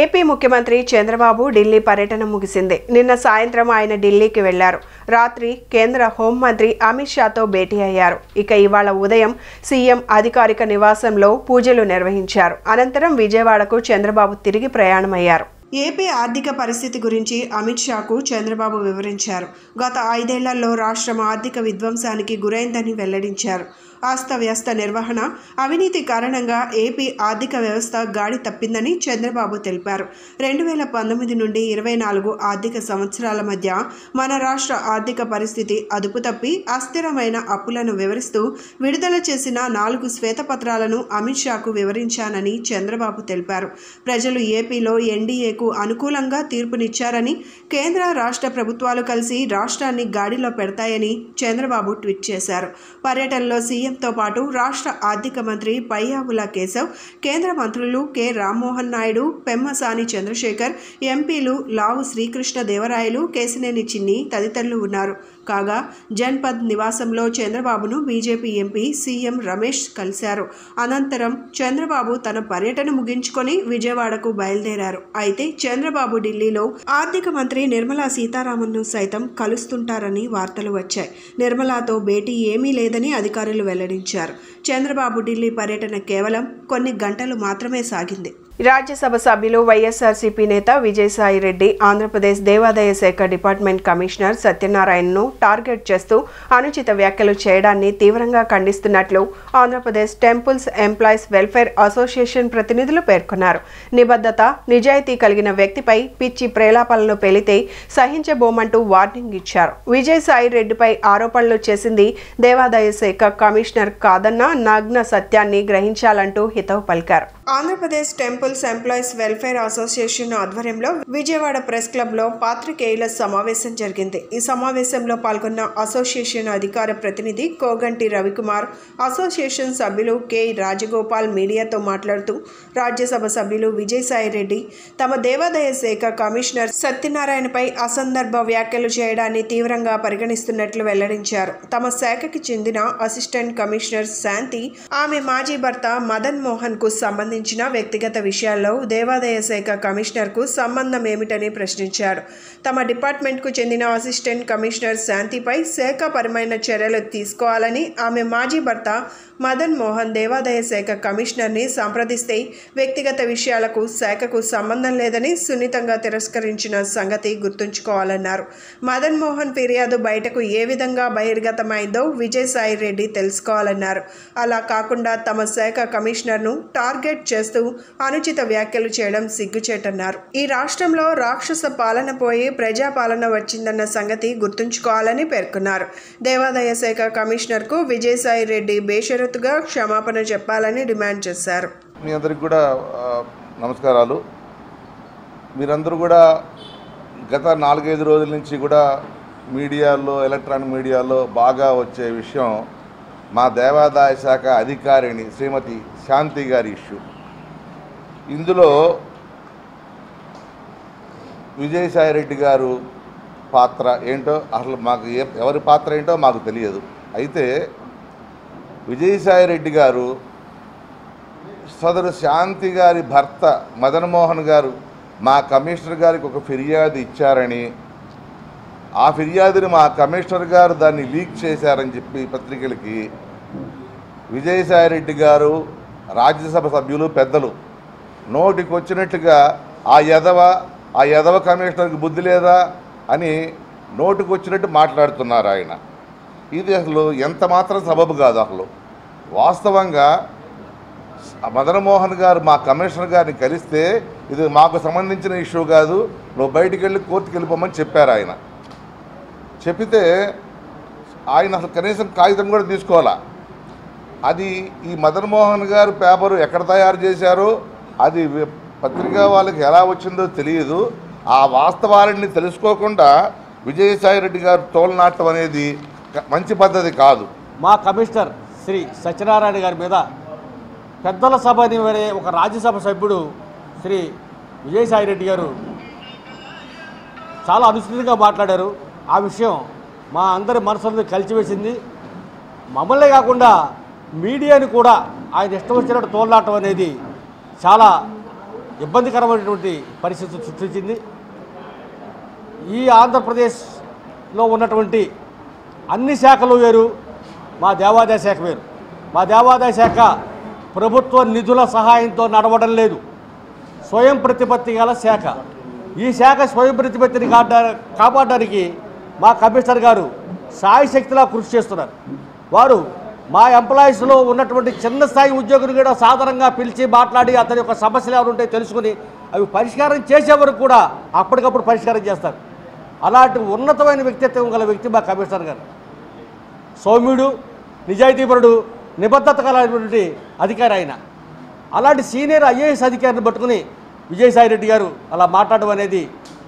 ఏపీ ముఖ్యమంత్రి చంద్రబాబు ఢిల్లీ పర్యటన ముగిసింది. నిన్న సాయంత్రం ఆయన ఢిల్లీకి వెళ్లారు. రాత్రి కేంద్ర హోంమంత్రి అమిత్ షాతో భేటీ అయ్యారు. ఇక ఇవాళ ఉదయం సీఎం అధికారిక నివాసంలో పూజలు నిర్వహించారు. అనంతరం విజయవాడకు చంద్రబాబు తిరిగి ప్రయాణమయ్యారు. ఏపీ ఆర్థిక పరిస్థితి గురించి అమిత్ షాకు చంద్రబాబు వివరించారు. గత 5 ఏళ్లలో రాష్ట్రం ఆర్థిక విధ్వంసానికి గురైందని వెల్లడించారు. అస్తవ్యస్త నిర్వహణ, అవినీతి కారణంగా ఏపీ ఆర్థిక వ్యవస్థ గాడి తప్పిందని చంద్రబాబు తెలిపారు. 2019 నుండి 24 ఆర్థిక సంవత్సరాల మధ్య మన రాష్ట్ర ఆర్థిక పరిస్థితి అదుపు తప్పి అస్థిరమైన అప్పులను వివరిస్తూ విడుదల చేసిన 4 శ్వేతపత్రాలను అమిత్ షాకు వివరించానని చంద్రబాబు తెలిపారు. ప్రజలు ఏపీలో ఎన్డీఏకు అనుకూలంగా తీర్పునిచ్చారని, కేంద్ర రాష్ట్ర ప్రభుత్వాలు కలిసి రాష్ట్రాన్ని గాడిలో పెడతాయని చంద్రబాబు ట్వీట్ చేశారు. పర్యటనలో సీఎంతో పాటు రాష్ట్ర ఆర్థిక మంత్రి పయ్యావుల కేశవ్, కేంద్ర మంత్రులు కె రామ్మోహన్ నాయుడు, పెమ్మసాని చంద్రశేఖర్, ఎంపీలు లావు శ్రీకృష్ణ దేవరాయలు, కేశినేని చిన్ని తదితరులు ఉన్నారు. కాగా జన్పద్ నివాసంలో చంద్రబాబును బీజేపీ ఎంపీ సీఎం రమేష్ కలిశారు. అనంతరం చంద్రబాబు తన పర్యటన ముగించుకొని విజయవాడకు బయలుదేరారు. అయితే చంద్రబాబు ఢిల్లీలో ఆర్థిక మంత్రి నిర్మలా సీతారామన్ను సైతం కలుస్తుంటారని వార్తలు వచ్చాయి. నిర్మలాతో భేటీ ఏమీ లేదని అధికారులు వెల్లడించారు. చంద్రబాబు ఢిల్లీ పర్యటన కేవలం కొన్ని గంటలు మాత్రమే సాగింది. రాజ్యసభ సభ్యులు వైఎస్ఆర్సీపీ నేత విజయసాయి రెడ్డి ఆంధ్రప్రదేశ్ దేవాదాయ శాఖ డిపార్ట్మెంట్ కమిషనర్ సత్యనారాయణను టార్గెట్ చేస్తూ అనుచిత వ్యాఖ్యలు చేయడాన్ని తీవ్రంగా ఖండిస్తున్నట్లు Andhra Pradesh temples employees welfare association ప్రతినిధులు పేర్కొన్నారు. నిబద్ధత, నిజాయితీ కలిగిన వ్యక్తిపై పిచ్చి ప్రేలాపనలు పేలితే సహించబోమంటూ వార్నింగ్ ఇచ్చారు. విజయసాయి రెడ్డిపై ఆరోపణలు చేసింది దేవాదాయ శాఖ కమిషనర్ కాదన్న నగ్న సత్యాన్ని గ్రహించాలంటూ హితవు పలికారు. Andhra Pradesh temples employees welfare association ఆధ్వర్యంలో విజయవాడ ప్రెస్ క్లబ్ లో పాత్రికేయుల సమావేశం జరిగింది. ఈ సమావేశంలో పాల్గొన్న అసోసియేషన్ అధికార ప్రతినిధి కోగంటి రవికుమార్, అసోసియేషన్ సభ్యులు కె రాజగోపాల్ మీడియాతో మాట్లాడుతూ రాజ్యసభ సభ్యులు విజయసాయి రెడ్డి తమ దేవాదాయ శాఖ కమిషనర్ సత్యనారాయణపై అసందర్భ వ్యాఖ్యలు చేయడాన్ని తీవ్రంగా పరిగణిస్తున్నట్లు వెల్లడించారు. తమ శాఖకి చెందిన అసిస్టెంట్ కమిషనర్ శాంతి ఆమె మాజీ భర్త మదన్ మోహన్ కు సంబంధించిన వ్యక్తిగత విషయాల్లో దేవాదాయ శాఖ కమిషనర్ కు సంబంధం ఏమిటని ప్రశ్నించారు. తమ డిపార్ట్మెంట్ కు చెందిన అసిస్టెంట్ కమిషనర్ శాంతిపై శాఖపరమైన చర్యలు తీసుకోవాలని ఆమె మాజీ భర్త మదన్ మోహన్ దేవాదాయ శాఖ కమిషనర్ ని సంప్రదిస్తే వ్యక్తిగత విషయాలకు శాఖకు సంబంధం లేదని సున్నితంగా తిరస్కరించిన సంగతి గుర్తుంచుకోవాలన్నారు. మదన్ మోహన్ ఫిర్యాదు బయటకు ఏ విధంగా బహిర్గతమైందో విజయసాయి రెడ్డి తెలుసుకోవాలన్నారు. అలా కాకుండా తమ శాఖ కమిషనర్ ను టార్గెట్ చేస్తూ అనుచిత వ్యాఖ్యలు చేయడం సిగ్గుచేటన్నారు. ఈ రాష్ట్రంలో రాక్షస పాలన పోయి ప్రజాపాలన వచ్చిందన్న సంగతి గుర్తుంచుకోవాలని పేర్కొన్నారు. దేవాదాయ శాఖ కమిషనర్ కు విజయసాయి రెడ్డి బేషరతుగా క్షమాపణ చెప్పాలని డిమాండ్ చేశారు. మీ అందరికి కూడా నమస్కారాలు. మీరందరూ కూడా గత 4-5 రోజుల నుంచి కూడా మీడియాలో, ఎలక్ట్రానిక్ మీడియాలో బాగా వచ్చే విషయం మా దేవాదాయ శాఖ అధికారిని శ్రీమతి శాంతి గారి ఇష్యూ. ఇందులో విజయసాయి రెడ్డి గారు పాత్ర ఏంటో అసలు మాకు ఎవరి పాత్ర ఏంటో మాకు తెలియదు. అయితే విజయసాయి రెడ్డి గారు సోదరు శాంతి గారి భర్త మదన్ మోహన్ గారు మా కమిషనర్ గారికి ఒక ఫిర్యాదు ఇచ్చారని, ఆ ఫిర్యాదుని మా కమిషనర్ గారు దాన్ని లీక్ చేశారని చెప్పి పత్రికలకి విజయసాయి రెడ్డి గారు రాజ్యసభ సభ్యులు పెద్దలు నోటికి వచ్చినట్టుగా ఆ యదవ కమిషనర్కి బుద్ధి లేదా అని నోటికి వచ్చినట్టు మాట్లాడుతున్నారు ఆయన. ఇది అసలు ఎంత మాత్రం సబబు కాదు. అసలు వాస్తవంగా మదన్ మోహన్ గారు మా కమిషనర్ గారిని కలిస్తే ఇది మాకు సంబంధించిన ఇష్యూ కాదు, నువ్వు బయటికి వెళ్ళి కోర్టుకి వెళ్ళిపోమని చెప్పారు. ఆయన చెప్పితే ఆయన అసలు కనీసం కాగితం కూడా తీసుకోవాలా. అది ఈ మదన్ మోహన్ గారు పేపరు ఎక్కడ తయారు చేశారో, అది పత్రికా వాళ్ళకి ఎలా వచ్చిందో తెలియదు. ఆ వాస్తవాలని తెలుసుకోకుండా విజయసాయి రెడ్డి గారు తోలనాటం అనేది మంచి పద్ధతి కాదు. మా కమిషనర్ శ్రీ సత్యనారాయణ గారి మీద పెద్దల సభని ఒక రాజ్యసభ సభ్యుడు శ్రీ విజయసాయి రెడ్డి గారు చాలా అనుచితంగా మాట్లాడారు. ఆ విషయం మా అందరి మనసులను కలిచివేసింది. మమ్మల్నే కాకుండా మీడియాని కూడా ఆయన ఇష్టం వచ్చినట్టు తోలనాటం అనేది చాలా ఇబ్బందికరమైనటువంటి పరిస్థితి సృష్టించింది. ఈ ఆంధ్రప్రదేశ్లో ఉన్నటువంటి అన్ని శాఖలు వేరు, మా దేవాదాయ శాఖ వేరు. మా దేవాదాయ శాఖ ప్రభుత్వ నిధుల సహాయంతో నడవడం లేదు, స్వయం ప్రతిపత్తి గల శాఖ. ఈ శాఖ స్వయం ప్రతిపత్తిని కాపాడడానికి మా కమిషనర్ గారు సాయశక్తిలా కృషి చేస్తున్నారు. వారు మా ఎంప్లాయీస్లో ఉన్నటువంటి చిన్న స్థాయి ఉద్యోగులు కూడా సాధారణంగా పిలిచి మాట్లాడి అతని యొక్క సమస్యలు ఎవరు ఉంటే తెలుసుకుని అవి పరిష్కారం చేసే వరకు కూడా అప్పటికప్పుడు పరిష్కారం చేస్తారు. అలాంటి ఉన్నతమైన వ్యక్తిత్వం గల వ్యక్తి మా కమిషనర్ గారు. సౌమ్యుడు, నిజాయితీపరుడు, నిబద్ధత కలిగినటువంటి అధికారి ఆయన. అలాంటి సీనియర్ ఐఏఎస్ అధికారిని పట్టుకుని విజయసాయి రెడ్డి గారు అలా మాట్లాడడం అనేది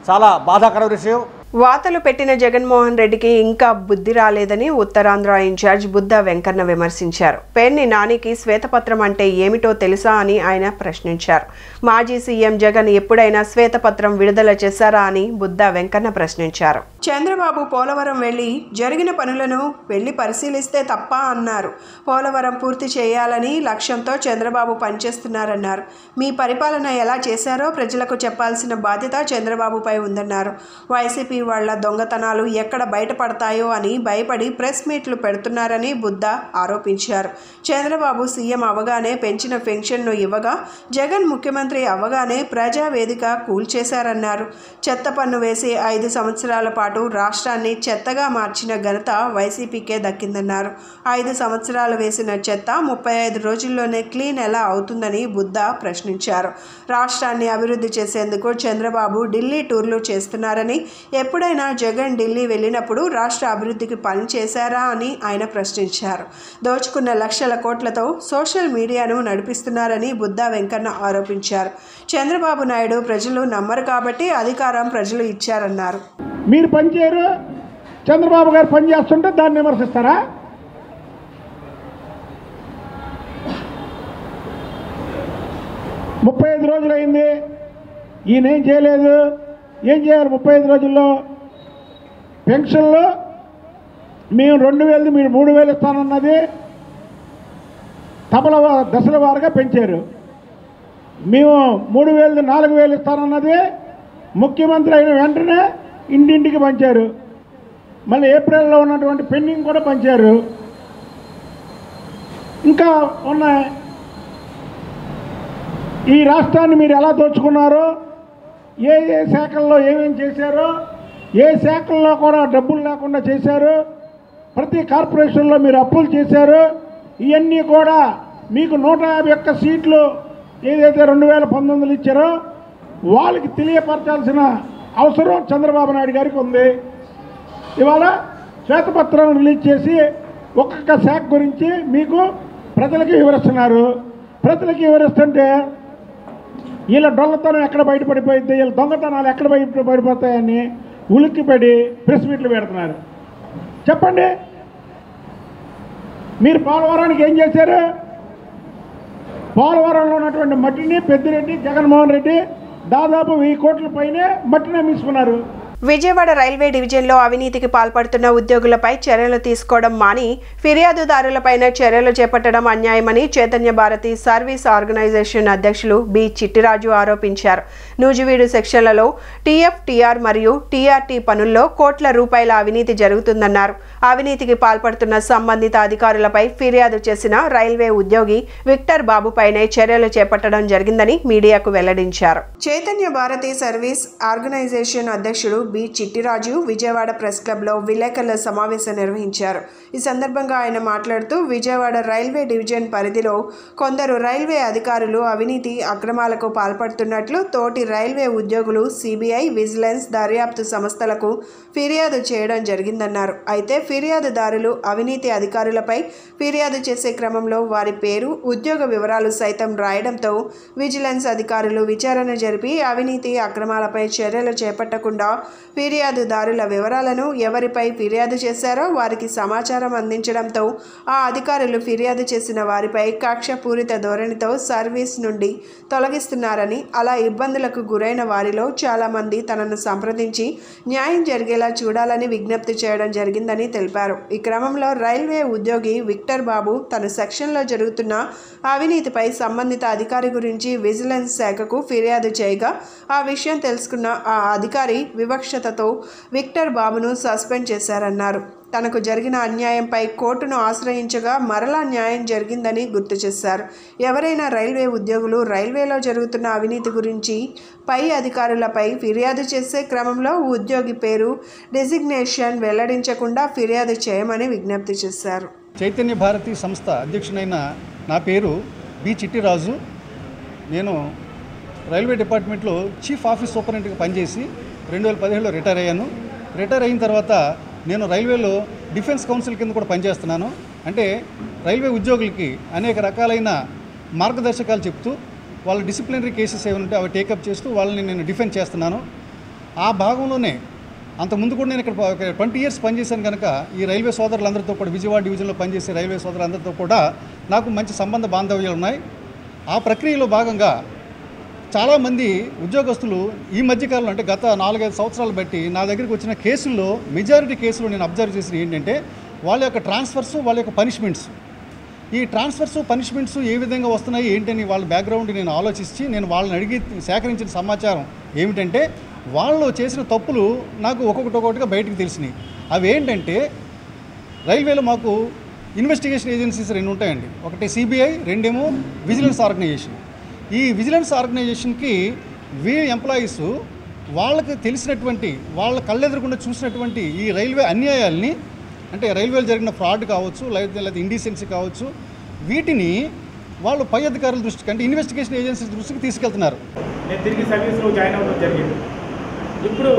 చాలా బాధాకర విషయం. వాతలు పెట్టిన జగన్మోహన్ రెడ్డికి ఇంకా బుద్ధి రాలేదని ఉత్తరాంధ్ర ఇన్ఛార్జ్ బుద్ధా వెంకన్న విమర్శించారు. పేర్ని నానికి శ్వేతపత్రం అంటే ఏమిటో తెలుసా అని ఆయన ప్రశ్నించారు. మాజీ సీఎం జగన్ ఎప్పుడైనా శ్వేతపత్రం విడుదల చేశారా అని బుద్ధా వెంకన్న ప్రశ్నించారు. చంద్రబాబు పోలవరం వెళ్లి జరిగిన పనులను వెళ్లి పరిశీలిస్తే తప్ప అన్నారు. పోలవరం పూర్తి చేయాలని లక్ష్యంతో చంద్రబాబు పనిచేస్తున్నారన్నారు. మీ పరిపాలన ఎలా చేశారో ప్రజలకు చెప్పాల్సిన బాధ్యత చంద్రబాబుపై ఉందన్నారు. వైసీపీ వాళ్ల దొంగతనాలు ఎక్కడ బయటపడతాయో అని భయపడి ప్రెస్ మీట్లు పెడుతున్నారని బుద్ధ ఆరోపించారు. చంద్రబాబు సీఎం అవగానే పెంచిన పెన్షన్ను ఇవ్వగా జగన్ ముఖ్యమంత్రి అవగానే ప్రజావేదిక కూల్చేశారన్నారు. చెత్త పన్ను వేసి 5 సంవత్సరాల పాటు రాష్ట్రాన్ని చెత్తగా మార్చిన ఘనత వైసీపీకే దక్కిందన్నారు. 5 సంవత్సరాలు వేసిన చెత్త 35 రోజుల్లోనే క్లీన్ ఎలా అవుతుందని బుద్ధ ప్రశ్నించారు. రాష్ట్రాన్ని అభివృద్ధి చేసేందుకు చంద్రబాబు ఢిల్లీ టూర్లు చేస్తున్నారని, ఎప్పుడైనా జగన్ ఢిల్లీ వెళ్ళినప్పుడు రాష్ట్ర అభివృద్ధికి పని చేశారా అని ఆయన ప్రశ్నించారు. దోచుకున్న లక్షల కోట్లతో సోషల్ మీడియాను నడిపిస్తున్నారని బుద్ధ వెంకన్న ఆరోపించారు. చంద్రబాబు నాయుడు ప్రజలు నమ్మరు కాబట్టి అధికారం ప్రజలు ఇచ్చారన్నారు. మీరు పనిచేయరు, చంద్రబాబు గారు పనిచేస్తుంటే దాన్ని విమర్శిస్తారా? ముప్పై 35 రోజులైంది, ఈయన ఏం చేయలేదు. ఏం చేయాలి 35 రోజుల్లో? పెన్షన్లో మేము 2000 మీరు 3000 ఇస్తానన్నది తపల దశల వారుగా పెంచారు. మేము 3000 4000 ఇస్తానన్నది ముఖ్యమంత్రి అయిన వెంటనే ఇంటింటికి పంచారు. మళ్ళీ ఏప్రిల్లో ఉన్నటువంటి పెండింగ్ కూడా పంచారు. ఇంకా ఉన్నాయి. ఈ రాష్ట్రాన్ని మీరు ఎలా దోచుకున్నారో, ఏ శాఖల్లో ఏమేమి చేశారో, ఏ శాఖల్లో కూడా డబ్బులు లేకుండా చేశారు, ప్రతి కార్పొరేషన్లో మీరు అప్పులు చేశారు. ఇవన్నీ కూడా మీకు 151 సీట్లు ఏదైతే 2019 ఇచ్చారో వాళ్ళకి తెలియపరచాల్సిన అవసరం చంద్రబాబు నాయుడు గారికి ఉంది. ఇవాళ శ్వేతపత్రం రిలీజ్ చేసి ఒక్కొక్క శాఖ గురించి మీకు ప్రజలకి వివరిస్తున్నారు. ప్రజలకి వివరిస్తుంటే వీళ్ళ డొల్లతనం ఎక్కడ బయటపడిపోయింది, వీళ్ళ దొంగతనాలు ఎక్కడ బయటపడిపోతాయని ఉలిక్కిపడి ప్రెస్ మీట్లు పెడుతున్నారు. చెప్పండి, మీరు పోలవరానికి ఏం చేశారు? పోలవరంలో ఉన్నటువంటి మట్టిని పెద్దిరెడ్డి, జగన్మోహన్ రెడ్డి దాదాపు 1000 కోట్ల పైనే మట్టిని అమ్మిస్తున్నారు. విజయవాడ రైల్వే డివిజన్లో అవినీతికి పాల్పడుతున్న ఉద్యోగులపై చర్యలు తీసుకోవడం మాని ఫిర్యాదుదారులపైన చర్యలు చేపట్టడం అన్యాయమని చైతన్య భారతి సర్వీస్ ఆర్గనైజేషన్ అధ్యక్షులు బి చిట్టిరాజు ఆరోపించారు. నూజివీడు సెక్షన్లలో టీఎఫ్టీఆర్ మరియు టీఆర్టీ పనుల్లో కోట్ల రూపాయల అవినీతి జరుగుతుందన్నారు. అవినీతికి పాల్పడుతున్న సంబంధిత అధికారులపై ఫిర్యాదు చేసిన రైల్వే ఉద్యోగి విక్టర్ బాబుపైనే చర్యలు చేపట్టడం జరిగిందని మీడియాకు వెల్లడించారు. చైతన్య భారతి సర్వీస్ ఆర్గనైజేషన్ అధ్యక్షుడు బి చిట్టిరాజు విజయవాడ ప్రెస్ క్లబ్లో విలేకరుల సమావేశం నిర్వహించారు. ఈ సందర్భంగా ఆయన మాట్లాడుతూ విజయవాడ రైల్వే డివిజన్ పరిధిలో కొందరు రైల్వే అధికారులు అవినీతి అక్రమాలకు పాల్పడుతున్నట్లు తోటి రైల్వే ఉద్యోగులు సిబిఐ, విజిలెన్స్, దర్యాప్తు సంస్థలకు ఫిర్యాదు చేయడం జరిగిందన్నారు. అయితే ఫిర్యాదుదారులు అవినీతి అధికారులపై ఫిర్యాదు చేసే క్రమంలో వారి పేరు, ఉద్యోగ వివరాలు సైతం రాయడంతో విజిలెన్స్ అధికారులు విచారణ జరిపి అవినీతి అక్రమాలపై చర్యలు చేపట్టకుండా ఫిర్యాదుదారుల వివరాలను ఎవరిపై ఫిర్యాదు చేశారో వారికి సమాచారం అందించడంతో ఆ అధికారులు ఫిర్యాదు చేసిన వారిపై కక్షపూరిత ధోరణితో సర్వీస్ నుండి తొలగిస్తున్నారని, అలా ఇబ్బందులకు గురైన వారిలో చాలామంది తనను సంప్రదించి న్యాయం జరిగేలా చూడాలని విజ్ఞప్తి చేయడం జరిగిందని తెలిపారు. ఈ క్రమంలో రైల్వే ఉద్యోగి విక్టర్ బాబు తన సెక్షన్లో జరుగుతున్న అవినీతిపై సంబంధిత అధికారి గురించి విజిలెన్స్ శాఖకు ఫిర్యాదు చేయగా ఆ విషయం తెలుసుకున్న ఆ అధికారి వివక్షతతో విక్టర్ బాబును సస్పెండ్ చేశారన్నారు. తనకు జరిగిన అన్యాయంపై కోర్టును ఆశ్రయించగా మరలా న్యాయం జరిగిందని గుర్తు చేశారు. ఎవరైనా రైల్వే ఉద్యోగులు రైల్వేలో జరుగుతున్న అవినీతి గురించి పై అధికారులపై ఫిర్యాదు చేసే క్రమంలో ఉద్యోగి పేరు, డెసిగ్నేషన్ వెల్లడించకుండా ఫిర్యాదు చేయమని విజ్ఞప్తి చేశారు. చైతన్య భారతి సంస్థ అధ్యక్షునైన నా పేరు బి చిట్టిరాజు. నేను రైల్వే డిపార్ట్మెంట్లో చీఫ్ ఆఫీస్ సూపరింటెండెంట్గా పనిచేసి 2015లో రిటైర్ అయ్యాను. రిటైర్ అయిన తర్వాత నేను రైల్వేలో డిఫెన్స్ కౌన్సిల్ కింద కూడా పనిచేస్తున్నాను. అంటే రైల్వే ఉద్యోగులకి అనేక రకాలైన మార్గదర్శకాలు చెప్తూ వాళ్ళ డిసిప్లినరీ కేసెస్ ఏమైనా ఉంటే అవి టేకప్ చేస్తూ వాళ్ళని నేను డిఫెండ్ చేస్తున్నాను. ఆ భాగంలోనే అంతకుముందు కూడా నేను ఇక్కడ 20 years పనిచేశాను కనుక ఈ రైల్వే సోదరులందరితో కూడా విజయవాడ డివిజన్లో పనిచేసే రైల్వే సోదరులందరితో కూడా నాకు మంచి సంబంధ బాంధవ్యాలు ఉన్నాయి. ఆ ప్రక్రియలో భాగంగా చాలామంది ఉద్యోగస్తులు ఈ మధ్యకాలంలో అంటే గత 4-5 సంవత్సరాలు బట్టి నా దగ్గరికి వచ్చిన కేసుల్లో మెజారిటీ కేసులు నేను అబ్జర్వ్ చేసిన ఏంటంటే వాళ్ళ యొక్క ట్రాన్స్ఫర్స్, వాళ్ళ యొక్క పనిష్మెంట్స్. ఈ ట్రాన్స్ఫర్స్, పనిష్మెంట్స్ ఏ విధంగా వస్తున్నాయి ఏంటని వాళ్ళ బ్యాక్గ్రౌండ్ నేను ఆలోచించి నేను వాళ్ళని అడిగి సేకరించిన సమాచారం ఏమిటంటే వాళ్ళు చేసిన తప్పులు నాకు ఒక్కొక్కటిగా బయటకు తెలిసినాయి. అవి ఏంటంటే రైల్వేలో మాకు ఇన్వెస్టిగేషన్ ఏజెన్సీస్ 2 ఉంటాయండి. ఒకటి సిబిఐ, రెండేమో విజిలెన్స్ ఆర్గనైజేషన్. ఈ విజిలెన్స్ ఆర్గనైజేషన్కి ఎంప్లాయీస్ వాళ్ళకి తెలిసినటువంటి వాళ్ళ కళ్ళెదురకుండా చూసినటువంటి ఈ రైల్వే అన్యాయాల్ని, అంటే రైల్వేలో జరిగిన ఫ్రాడ్ కావచ్చు, లేదా ఇండీసెన్సీ కావచ్చు, వీటిని వాళ్ళు పై అధికారుల దృష్టికి, అంటే ఇన్వెస్టిగేషన్ ఏజెన్సీస్ దృష్టికి తీసుకెళ్తున్నారు. నేను తిరిగి సర్వీస్లో జాయిన్ అవ్వడం జరిగింది. ఇప్పుడు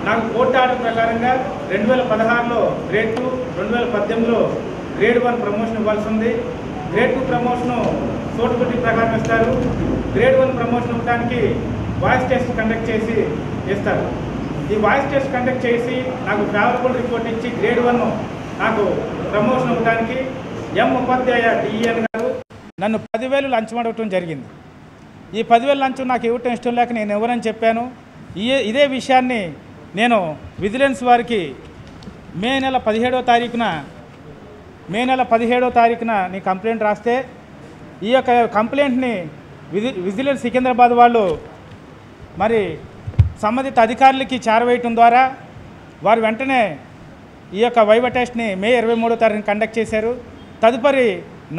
నాకు కోర్టు ఆర్డర్ ప్రకారంగా 2016లో గ్రేడ్ 2, 2018లో గ్రేడ్ 1 ప్రమోషన్ ఇవ్వాల్సి ఉంది. గ్రేడ్ 2 ప్రమోషను సూటబిలిటీ ప్రకారం ఇస్తారు. గ్రేడ్ 1 ప్రమోషన్ ఇవ్వడానికి వాయిస్ టెస్ట్ కండక్ట్ చేసి ఇస్తారు. ఈ వాయిస్ టెస్ట్ కండక్ట్ చేసి నాకు ఫేవరబుల్ రిపోర్ట్ ఇచ్చి గ్రేడ్ 1 నాకు ప్రమోషన్ ఇవ్వడానికి ఉపాధ్యాయ డిఎన్ గారు నన్ను 10,000 లంచం అడగటం జరిగింది. ఈ 10,000 లంచం నాకు ఇవ్వటం ఇష్టం లేక నేను ఎవరని చెప్పాను. ఇదే విషయాన్ని నేను విజిలెన్స్ వారికి మే నెల 17వ తారీఖున నీ కంప్లైంట్ రాస్తే ఈ యొక్క కంప్లైంట్ని విజిలెన్స్ సికింద్రాబాద్ వాళ్ళు మరి సంబంధిత అధికారులకి చేరవేయటం ద్వారా వారు వెంటనే ఈ యొక్క వైవా టెస్ట్ని మే 23వ తారీఖున కండక్ట్ చేశారు. తదుపరి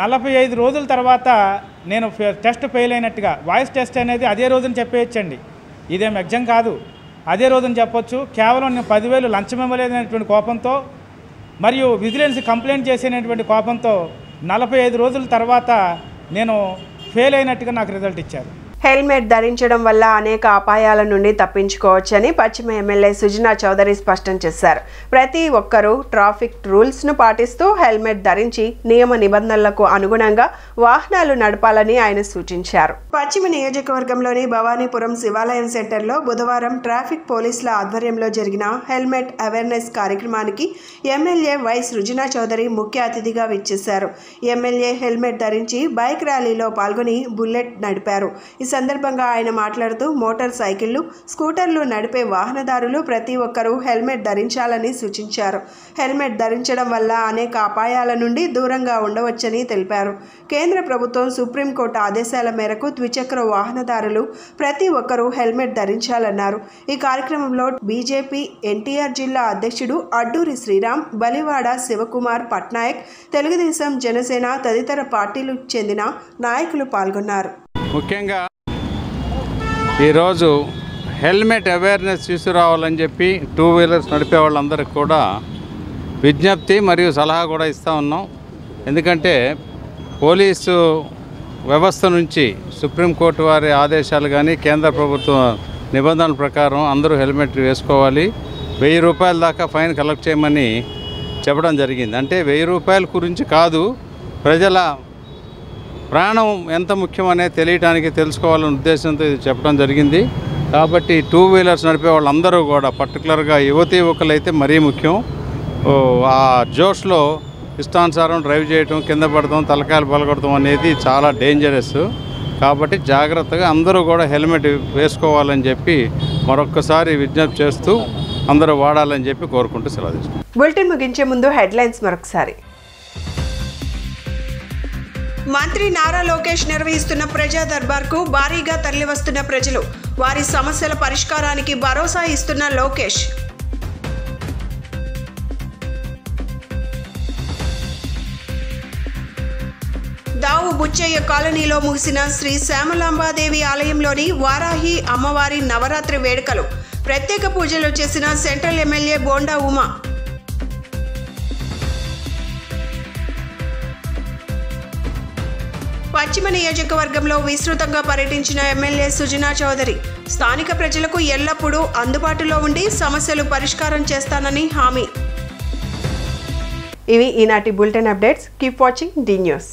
45 రోజుల తర్వాత నేను టెస్ట్ ఫెయిల్ అయినట్టుగా, వాయిస్ టెస్ట్ అనేది అదే రోజున చెప్పేయచ్చండి, ఇదేం ఎగ్జామ్ కాదు, అదే రోజున చెప్పొచ్చు. కేవలం నేను 10,000 లంచం ఇవ్వలేదనేటువంటి కోపంతో మరియు విజిలెన్స్ కంప్లైంట్ చేసేటువంటి కోపంతో 45 రోజుల తర్వాత నేను ఫెయిల్ అయినట్టుగా నాకు రిజల్ట్ ఇచ్చారు. హెల్మెట్ ధరించడం వల్ల అనేక అపాయాల నుండి తప్పించుకోవచ్చని పశ్చిమ ఎమ్మెల్యే సుజనా చౌదరి స్పష్టం చేశారు. ప్రతి ఒక్కరూ ట్రాఫిక్ రూల్స్ను పాటిస్తూ హెల్మెట్ ధరించి నియమ నిబంధనలకు అనుగుణంగా వాహనాలు నడపాలని ఆయన సూచించారు. పశ్చిమ నియోజకవర్గంలోని భవానీపురం శివాలయం సెంటర్లో బుధవారం ట్రాఫిక్ పోలీసుల ఆధ్వర్యంలో జరిగిన హెల్మెట్ అవేర్నెస్ కార్యక్రమానికి ఎమ్మెల్యే వై సుజనా చౌదరి ముఖ్య అతిథిగా విచ్చేశారు. ఎమ్మెల్యే హెల్మెట్ ధరించి బైక్ ర్యాలీలో పాల్గొని బుల్లెట్ నడిపారు. ఈ సందర్భంగా ఆయన మాట్లాడుతూ మోటార్ సైకిళ్లు, స్కూటర్లు నడిపే వాహనదారులు ప్రతి ఒక్కరూ హెల్మెట్ ధరించాలని సూచించారు. హెల్మెట్ ధరించడం వల్ల అనేక అపాయాల నుండి దూరంగా ఉండవచ్చని తెలిపారు. కేంద్ర ప్రభుత్వం సుప్రీంకోర్టు ఆదేశాల మేరకు ద్విచక్ర వాహనదారులు ప్రతి ఒక్కరూ హెల్మెట్ ధరించాలన్నారు. ఈ కార్యక్రమంలో బీజేపీ ఎన్టీఆర్ జిల్లా అధ్యక్షుడు అడ్డూరి శ్రీరామ్, బలివాడ శివకుమార్ పట్నాయక్, తెలుగుదేశం, జనసేన తదితర పార్టీలకు చెందిన నాయకులు పాల్గొన్నారు. ముఖ్యంగా ఈరోజు హెల్మెట్ అవేర్నెస్ తీసుకురావాలని చెప్పి 2 వీలర్స్ నడిపే వాళ్ళందరికీ కూడా విజ్ఞప్తి మరియు సలహా కూడా ఇస్తూ ఉన్నాం. ఎందుకంటే పోలీసు వ్యవస్థ నుంచి సుప్రీంకోర్టు వారి ఆదేశాలు కానీ కేంద్ర ప్రభుత్వ నిబంధనల ప్రకారం అందరూ హెల్మెట్ వేసుకోవాలి, 1000 రూపాయల దాకా ఫైన్ కలెక్ట్ చేయమని చెప్పడం జరిగింది. అంటే 1000 రూపాయల గురించి కాదు, ప్రజల ప్రాణం ఎంత ముఖ్యమనే తెలియటానికి తెలుసుకోవాలనే ఉద్దేశంతో ఇది చెప్పడం జరిగింది. కాబట్టి 2 వీలర్స్ నడిపే వాళ్ళందరూ కూడా పర్టికులర్గా యువకులైతే మరీ ముఖ్యం. ఆ జోష్లో ఇష్టానుసారం డ్రైవ్ చేయటం, కింద పడటం, తలకాయలు పలగొడటం అనేది చాలా డేంజరస్. కాబట్టి జాగ్రత్తగా అందరూ కూడా హెల్మెట్ వేసుకోవాలని చెప్పి మరొక్కసారి విజ్ఞప్తి చేస్తూ అందరూ వాడాలని చెప్పి కోరుకుంటూ సెలవు తీసుకుంటాం. బులెటిన్ ముగించే ముందు హెడ్లైన్స్ మరొకసారి. మంత్రి నారా లోకేష్ నిర్వహిస్తున్న ప్రజా దర్బార్కు భారీగా తరలివస్తున్న ప్రజలు, వారి సమస్యల పరిష్కారానికి భరోసా ఇస్తున్న లోకేష్. దావు బుచ్చయ్య కాలనీలో ముగిసిన శ్రీ శ్యామలాంబాదేవి ఆలయంలోని వారాహి అమ్మవారి నవరాత్రి వేడుకలు, ప్రత్యేక పూజలు చేసిన సెంట్రల్ ఎమ్మెల్యే బోండా ఉమా. పశ్చిమ నియోజకవర్గంలో విస్తృతంగా పర్యటించిన ఎమ్మెల్యే సుజనా చౌదరి, స్థానిక ప్రజలకు ఎల్లప్పుడూ అందుబాటులో ఉండి సమస్యలు పరిష్కారం చేస్తానని హామీ. ఇవి ఈనాటి bulletin updates. Keep watching the news.